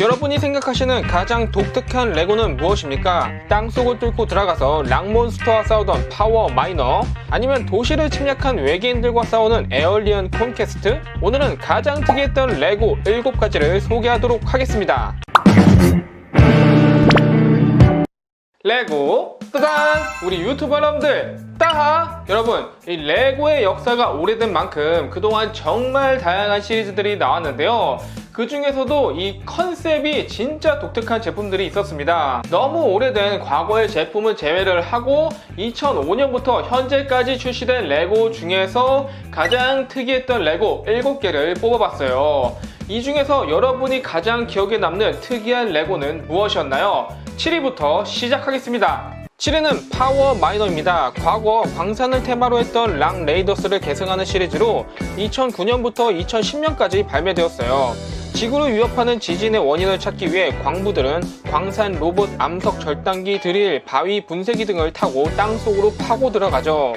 여러분이 생각하시는 가장 독특한 레고는 무엇입니까? 땅속을 뚫고 들어가서 락몬스터와 싸우던 파워 마이너? 아니면 도시를 침략한 외계인들과 싸우는 에얼리언 콘퀘스트? 오늘은 가장 특이했던 레고 7가지를 소개하도록 하겠습니다. 레고 따단! 우리 유튜버 여러분들 따하! 여러분, 이 레고의 역사가 오래된 만큼 그동안 정말 다양한 시리즈들이 나왔는데요. 그 중에서도 이 컨셉이 진짜 독특한 제품들이 있었습니다. 너무 오래된 과거의 제품은 제외를 하고 2005년부터 현재까지 출시된 레고 중에서 가장 특이했던 레고 7개를 뽑아봤어요. 이 중에서 여러분이 가장 기억에 남는 특이한 레고는 무엇이었나요? 7위부터 시작하겠습니다. 7위는 파워 마이너입니다. 과거 광산을 테마로 했던 락 레이더스를 계승하는 시리즈로 2009년부터 2010년까지 발매되었어요. 지구를 위협하는 지진의 원인을 찾기 위해 광부들은 광산 로봇 암석 절단기 드릴, 바위 분쇄기 등을 타고 땅속으로 파고 들어가죠.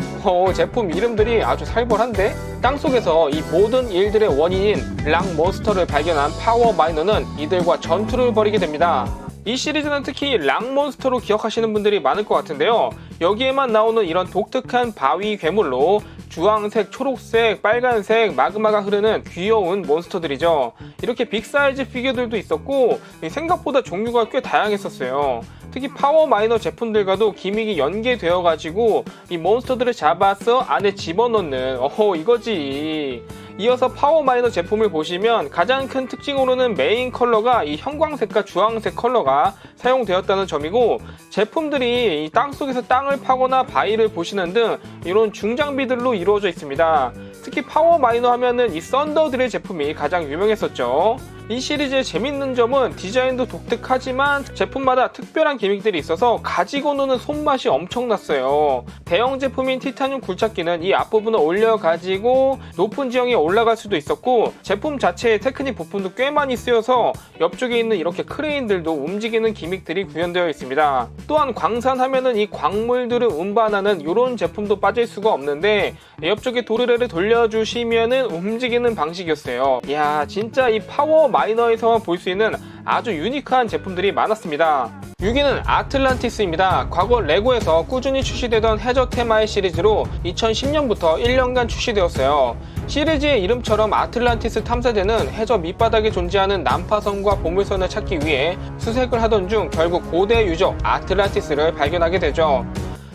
제품 이름들이 아주 살벌한데? 땅속에서 이 모든 일들의 원인인 락 몬스터를 발견한 파워 마이너는 이들과 전투를 벌이게 됩니다. 이 시리즈는 특히 락몬스터로 기억하시는 분들이 많을 것 같은데요. 여기에만 나오는 이런 독특한 바위 괴물로 주황색, 초록색, 빨간색 마그마가 흐르는 귀여운 몬스터들이죠. 이렇게 빅사이즈 피규어들도 있었고 생각보다 종류가 꽤 다양했었어요. 특히 파워 마이너 제품들과도 기믹이 연계되어 가지고 이 몬스터들을 잡아서 안에 집어넣는 이거지. 이어서 파워 마이너 제품을 보시면 가장 큰 특징으로는 메인 컬러가 이 형광색과 주황색 컬러가 사용되었다는 점이고, 제품들이 이 땅속에서 땅을 파거나 바위를 보시는 등 이런 중장비들로 이루어져 있습니다. 특히 파워 마이너 하면은 이 썬더드릴 제품이 가장 유명했었죠. 이 시리즈의 재밌는 점은 디자인도 독특하지만 제품마다 특별한 기믹들이 있어서 가지고 노는 손맛이 엄청났어요. 대형 제품인 티타늄 굴착기는 이 앞부분을 올려가지고 높은 지형에 올라갈 수도 있었고, 제품 자체의 테크닉 부품도 꽤 많이 쓰여서 옆쪽에 있는 이렇게 크레인들도 움직이는 기믹들이 구현되어 있습니다. 또한 광산하면은 이 광물들을 운반하는 이런 제품도 빠질 수가 없는데, 옆쪽에 도르래를 돌려주시면은 움직이는 방식이었어요. 이야, 진짜 이 파워 마이너에서만 볼 수 있는 아주 유니크한 제품들이 많았습니다. 6위는 아틀란티스입니다. 과거 레고에서 꾸준히 출시되던 해저 테마의 시리즈로 2010년부터 1년간 출시되었어요. 시리즈의 이름처럼 아틀란티스 탐사대는 해저 밑바닥에 존재하는 난파선과 보물선을 찾기 위해 수색을 하던 중 결국 고대 유적 아틀란티스를 발견하게 되죠.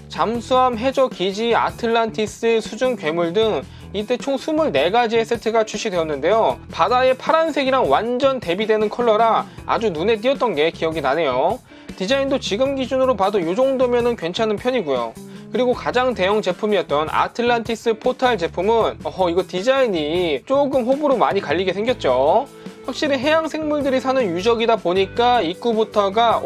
잠수함, 해저 기지, 아틀란티스, 수중 괴물 등 이때 총 24가지의 세트가 출시되었는데요. 바다의 파란색이랑 완전 대비되는 컬러라 아주 눈에 띄었던 게 기억이 나네요. 디자인도 지금 기준으로 봐도 이 정도면 괜찮은 편이고요. 그리고 가장 대형 제품이었던 아틀란티스 포탈 제품은 이거 디자인이 조금 호불호 많이 갈리게 생겼죠. 확실히 해양 생물들이 사는 유적이다 보니까 입구부터가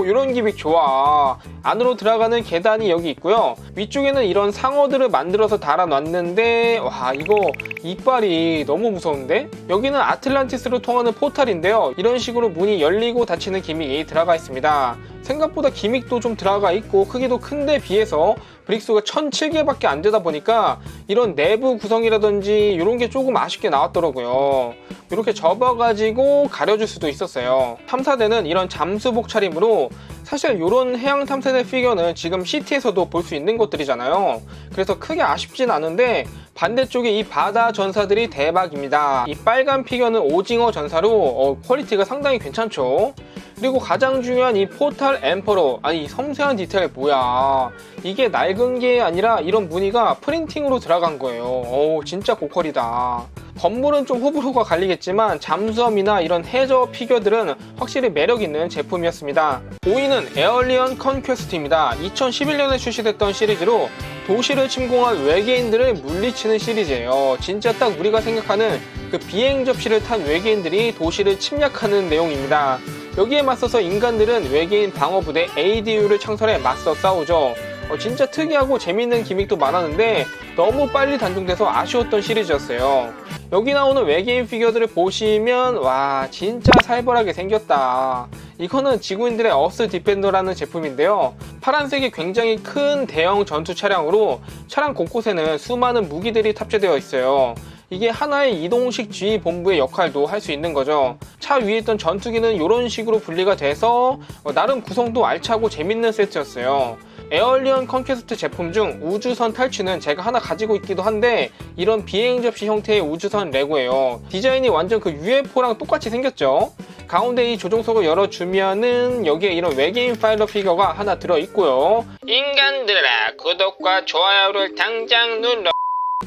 이런 기믹 좋아. 안으로 들어가는 계단이 여기 있고요. 위쪽에는 이런 상어들을 만들어서 달아놨는데 와, 이거 이빨이 너무 무서운데? 여기는 아틀란티스로 통하는 포탈인데요. 이런 식으로 문이 열리고 닫히는 기믹이 들어가 있습니다. 생각보다 기믹도 좀 들어가 있고 크기도 큰데 비해서 브릭스가 1007개밖에 안 되다 보니까 이런 내부 구성이라든지 이런 게 조금 아쉽게 나왔더라고요. 이렇게 접어가지고 가려줄 수도 있었어요. 탐사대는 이런 잠수복 차림으로, 사실 이런 해양 탐사대 피규어는 지금 시티에서도 볼 수 있는 것들이잖아요. 그래서 크게 아쉽진 않은데 반대쪽에 이 바다 전사들이 대박입니다. 이 빨간 피규어는 오징어 전사로 퀄리티가 상당히 괜찮죠. 그리고 가장 중요한 이 포탈 엠퍼러, 아니 이 섬세한 디테일 뭐야. 이게 낡은 게 아니라 이런 무늬가 프린팅으로 들어간 거예요. 진짜 고퀄이다. 건물은 좀 호불호가 갈리겠지만 잠수함이나 이런 해저 피규어들은 확실히 매력있는 제품이었습니다. 5위는 에얼리언 컨퀘스트입니다. 2011년에 출시됐던 시리즈로 도시를 침공한 외계인들을 물리치는 시리즈예요. 진짜 딱 우리가 생각하는 그 비행 접시를 탄 외계인들이 도시를 침략하는 내용입니다. 여기에 맞서서 인간들은 외계인 방어부대 ADU를 창설해 맞서 싸우죠. 진짜 특이하고 재밌는 기믹도 많았는데 너무 빨리 단종돼서 아쉬웠던 시리즈였어요. 여기 나오는 외계인 피규어들을 보시면 와, 진짜 살벌하게 생겼다. 이거는 지구인들의 어스 디펜더라는 제품인데요. 파란색이 굉장히 큰 대형 전투 차량으로 차량 곳곳에는 수많은 무기들이 탑재되어 있어요. 이게 하나의 이동식 지휘본부의 역할도 할 수 있는 거죠. 차 위에 있던 전투기는 이런 식으로 분리가 돼서 나름 구성도 알차고 재밌는 세트였어요. 에얼리언 컨퀘스트 제품 중 우주선 탈취는 제가 하나 가지고 있기도 한데 이런 비행 접시 형태의 우주선 레고예요. 디자인이 완전 그 UFO랑 똑같이 생겼죠. 가운데 이 조종석을 열어주면은 여기에 이런 외계인 파일럿 피규어가 하나 들어있고요. 인간들아, 구독과 좋아요를 당장 눌러.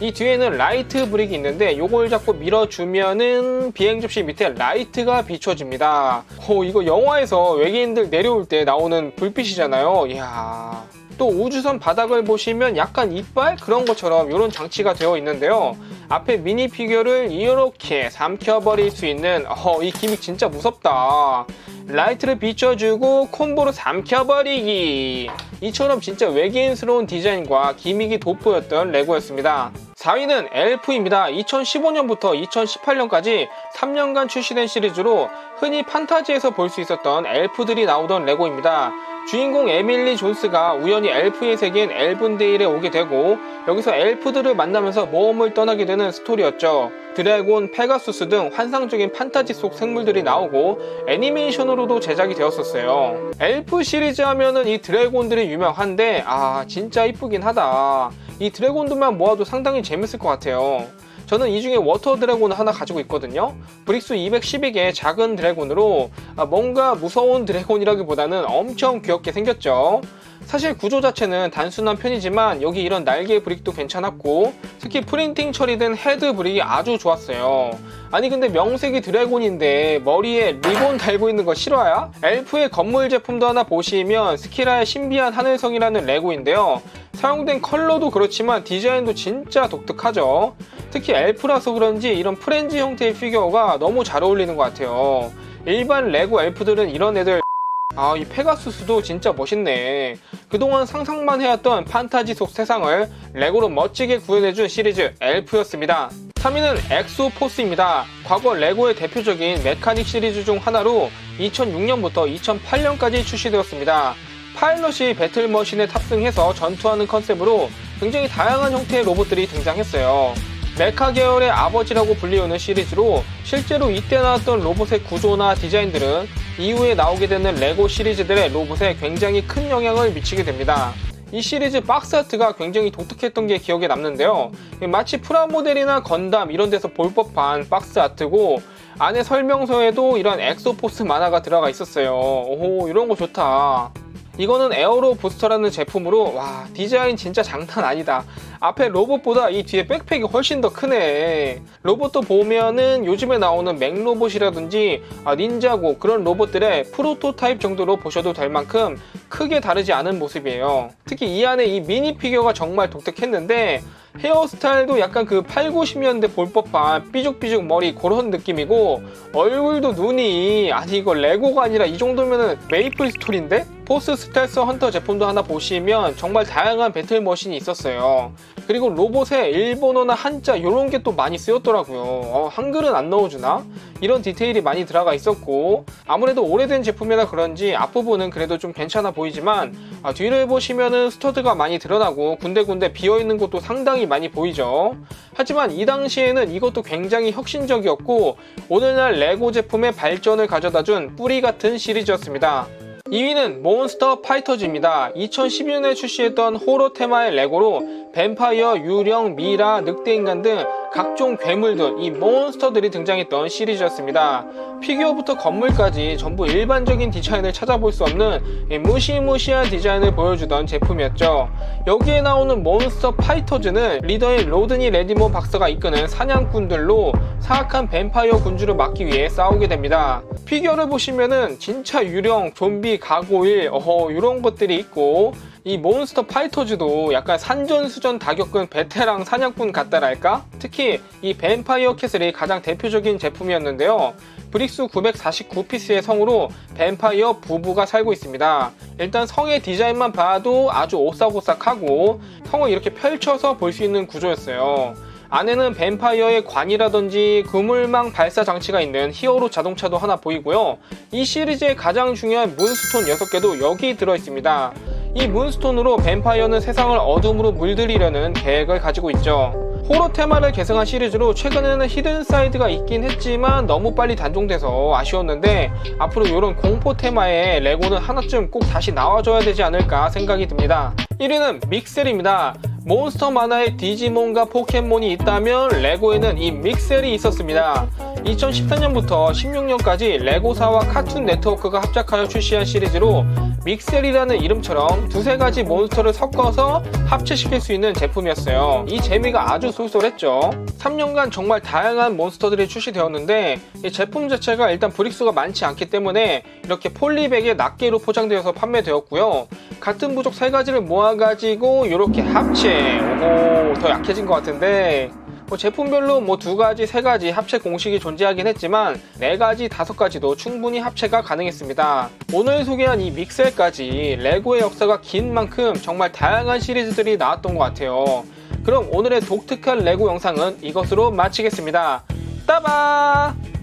이 뒤에는 라이트 브릭이 있는데 이걸 잡고 밀어주면은 비행 접시 밑에 라이트가 비춰집니다. 이거 영화에서 외계인들 내려올 때 나오는 불빛이잖아요. 이야. 또 우주선 바닥을 보시면 약간 이빨? 그런 것처럼 이런 장치가 되어 있는데요. 앞에 미니 피규어를 이렇게 삼켜버릴 수 있는 이 기믹 진짜 무섭다. 라이트를 비춰주고 콤보로 삼켜버리기. 이처럼 진짜 외계인스러운 디자인과 기믹이 돋보였던 레고였습니다. 4위는 엘프입니다. 2015년부터 2018년까지 3년간 출시된 시리즈로 흔히 판타지에서 볼 수 있었던 엘프들이 나오던 레고입니다. 주인공 에밀리 존스가 우연히 엘프의 세계인 엘븐데일에 오게 되고 여기서 엘프들을 만나면서 모험을 떠나게 되는 스토리였죠. 드래곤, 페가수스 등 환상적인 판타지 속 생물들이 나오고 애니메이션으로도 제작이 되었었어요. 엘프 시리즈 하면은 이 드래곤들이 유명한데 진짜 이쁘긴 하다. 이 드래곤들만 모아도 상당히 재밌을 것 같아요. 저는 이 중에 워터 드래곤을 하나 가지고 있거든요. 브릭스 212개의 작은 드래곤으로 뭔가 무서운 드래곤이라기보다는 엄청 귀엽게 생겼죠. 사실 구조 자체는 단순한 편이지만 여기 이런 날개 브릭도 괜찮았고 특히 프린팅 처리된 헤드 브릭이 아주 좋았어요. 아니 근데 명색이 드래곤인데 머리에 리본 달고 있는 거 실화야? 엘프의 건물 제품도 하나 보시면 스키라의 신비한 하늘성이라는 레고인데요. 사용된 컬러도 그렇지만 디자인도 진짜 독특하죠. 특히 엘프라서 그런지 이런 프렌즈 형태의 피규어가 너무 잘 어울리는 것 같아요. 일반 레고 엘프들은 이런 애들 이 페가수스도 진짜 멋있네. 그동안 상상만 해왔던 판타지 속 세상을 레고로 멋지게 구현해준 시리즈 엘프였습니다. 3위는 엑소포스입니다. 과거 레고의 대표적인 메카닉 시리즈 중 하나로 2006년부터 2008년까지 출시되었습니다. 파일럿이 배틀머신에 탑승해서 전투하는 컨셉으로 굉장히 다양한 형태의 로봇들이 등장했어요. 메카 계열의 아버지라고 불리우는 시리즈로 실제로 이때 나왔던 로봇의 구조나 디자인들은 이후에 나오게 되는 레고 시리즈들의 로봇에 굉장히 큰 영향을 미치게 됩니다. 이 시리즈 박스 아트가 굉장히 독특했던 게 기억에 남는데요. 마치 프라모델이나 건담 이런 데서 볼 법한 박스 아트고 안에 설명서에도 이런 엑소포스 만화가 들어가 있었어요. 오호, 이런 거 좋다. 이거는 에어로 부스터라는 제품으로 디자인 진짜 장난 아니다. 앞에 로봇보다 이 뒤에 백팩이 훨씬 더 크네. 로봇도 보면은 요즘에 나오는 맥로봇이라든지 닌자고 그런 로봇들의 프로토타입 정도로 보셔도 될 만큼 크게 다르지 않은 모습이에요. 특히 이 안에 이 미니 피규어가 정말 독특했는데 헤어스타일도 약간 그 8, 90년대 볼 법한 삐죽삐죽 머리 그런 느낌이고 얼굴도 눈이 이거 레고가 아니라 이 정도면은 메이플 스토리인데? 포스 스텔스 헌터 제품도 하나 보시면 정말 다양한 배틀 머신이 있었어요. 그리고 로봇에 일본어나 한자 이런 게 또 많이 쓰였더라고요. 한글은 안 넣어주나? 이런 디테일이 많이 들어가 있었고 아무래도 오래된 제품이라 그런지 앞부분은 그래도 좀 괜찮아 보이지만 뒤를 보시면은 스터드가 많이 드러나고 군데군데 비어있는 곳도 상당히 많이 보이죠. 하지만 이 당시에는 이것도 굉장히 혁신적이었고 오늘날 레고 제품의 발전을 가져다준 뿌리 같은 시리즈였습니다. 2위는 몬스터 파이터즈입니다. 2012년에 출시했던 호러 테마의 레고로 뱀파이어, 유령, 미라, 늑대인간 등 각종 괴물들, 이 몬스터들이 등장했던 시리즈였습니다. 피규어부터 건물까지 전부 일반적인 디자인을 찾아볼 수 없는 무시무시한 디자인을 보여주던 제품이었죠. 여기에 나오는 몬스터 파이터즈는 리더인 로드니 레디모 박사가 이끄는 사냥꾼들로 사악한 뱀파이어 군주를 막기 위해 싸우게 됩니다. 피규어를 보시면은 진짜 유령, 좀비, 가고일, 이런 것들이 있고 이 몬스터 파이터즈도 약간 산전수전 다 겪은 베테랑 사냥꾼 같다랄까? 특히 이 뱀파이어 캐슬이 가장 대표적인 제품이었는데요. 브릭스 949피스의 성으로 뱀파이어 부부가 살고 있습니다. 일단 성의 디자인만 봐도 아주 오싹오싹하고 성을 이렇게 펼쳐서 볼 수 있는 구조였어요. 안에는 뱀파이어의 관이라든지 그물망 발사 장치가 있는 히어로 자동차도 하나 보이고요. 이 시리즈의 가장 중요한 문스톤 6개도 여기 들어있습니다. 이 문스톤으로 뱀파이어는 세상을 어둠으로 물들이려는 계획을 가지고 있죠. 호러 테마를 계승한 시리즈로 최근에는 히든사이드가 있긴 했지만 너무 빨리 단종돼서 아쉬웠는데 앞으로 이런 공포 테마의 레고는 하나쯤 꼭 다시 나와줘야 되지 않을까 생각이 듭니다. 1위는 믹셀입니다. 몬스터 만화에 디지몬과 포켓몬이 있다면 레고에는 이 믹셀이 있었습니다. 2014년부터 16년까지 레고사와 카툰 네트워크가 합작하여 출시한 시리즈로 믹셀이라는 이름처럼 두세 가지 몬스터를 섞어서 합체시킬 수 있는 제품이었어요. 이 재미가 아주 쏠쏠했죠. 3년간 정말 다양한 몬스터들이 출시되었는데 이 제품 자체가 일단 브릭수가 많지 않기 때문에 이렇게 폴리백에 낱개로 포장되어서 판매되었고요. 같은 부족 3가지를 모아가지고 이렇게 합체. 오호, 더 약해진 것 같은데 제품별로 2가지, 3가지 합체 공식이 존재하긴 했지만 4가지, 5가지도 충분히 합체가 가능했습니다. 오늘 소개한 이 믹셀까지 레고의 역사가 긴 만큼 정말 다양한 시리즈들이 나왔던 것 같아요. 그럼 오늘의 독특한 레고 영상은 이것으로 마치겠습니다. 따바!